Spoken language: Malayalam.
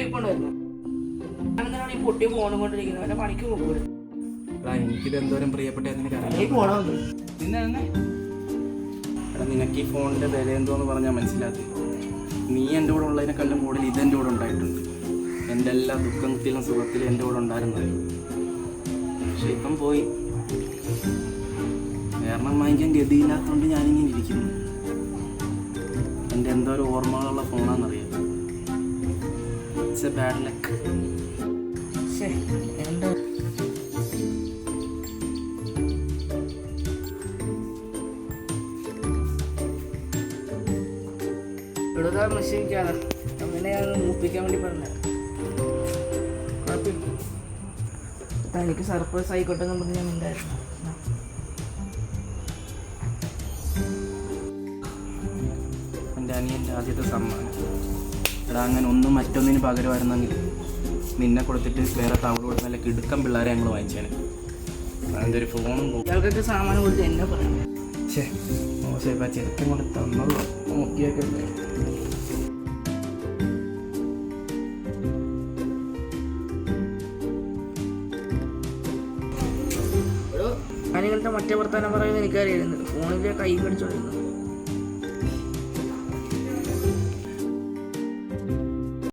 ഇരിപ്പുണ്ടായിരുന്നു. ഞാനെന്തിനാണ് ഈ പൊട്ടി ഫോണും കൊണ്ടിരിക്കുന്നത്? അവൻ്റെ പണിക്ക് പോകൂടെ? എനിക്കിത് എന്തോരം പ്രിയപ്പെട്ട പോണോ? നിനക്ക് ഈ ഫോണിൻ്റെ വില എന്തോന്ന് പറഞ്ഞാൽ മനസ്സിലാക്കി. നീ എൻ്റെ കൂടെ ഉള്ളതിനെക്കാളും കൂടുതൽ ഇതെൻ്റെ കൂടെ ഉണ്ടായിട്ടുണ്ട്. എൻ്റെ എല്ലാ ദുഃഖത്തിലും സുഖത്തിലും എൻ്റെ കൂടെ ഉണ്ടായിരുന്നത്. പക്ഷെ ഇപ്പം പോയി. കാരണം വാങ്ങിക്കാൻ ഗതിയില്ലാത്തതുകൊണ്ട് ഞാനിങ്ങനെ ഇരിക്കുന്നു. എൻ്റെ എന്തോരം ഓർമ്മകളുള്ള ഫോണാണെന്നറിയാം. It's a bad luck. എൻ്റെ ഇവിടുത്തെ നശിപ്പിക്കാതെ അങ്ങനെ ഞാൻ മൂപ്പിക്കാൻ വേണ്ടി പറഞ്ഞത്. കുഴപ്പമില്ല, തനിക്ക് സർപ്രൈസ് ആയിക്കോട്ടെ എന്ന് പറഞ്ഞ് ഞാൻ ഉണ്ടായിരുന്നു. എൻ്റെ അനിയൻ്റെ ആദ്യത്തെ സമ്മാനം. എടാ, അങ്ങനെ ഒന്നും മറ്റൊന്നിന് പകരമായിരുന്നെങ്കിൽ നിന്നെ കൊടുത്തിട്ട് വേറെ തവള കൊടുത്ത് നല്ല കിടുക്കം പിള്ളേരെ ഞങ്ങൾ വാങ്ങിച്ചേനെ. അതിൻ്റെ ഒരു ഫോണും ഇയാൾക്കൊക്കെ സാമാനം കൊടുത്ത് എന്നെ പറയാം. മോശം ഇപ്പം ചെറുക്കം കൊണ്ട് തന്നുള്ളൂ. നോക്കിയൊക്കെ അനികളുടെ മറ്റേ വർത്താനം പറയുന്നത് എനിക്കറിയായിരുന്നു. ഫോണിലെ കൈ കടിച്ചോണ്ടിരുന്നു.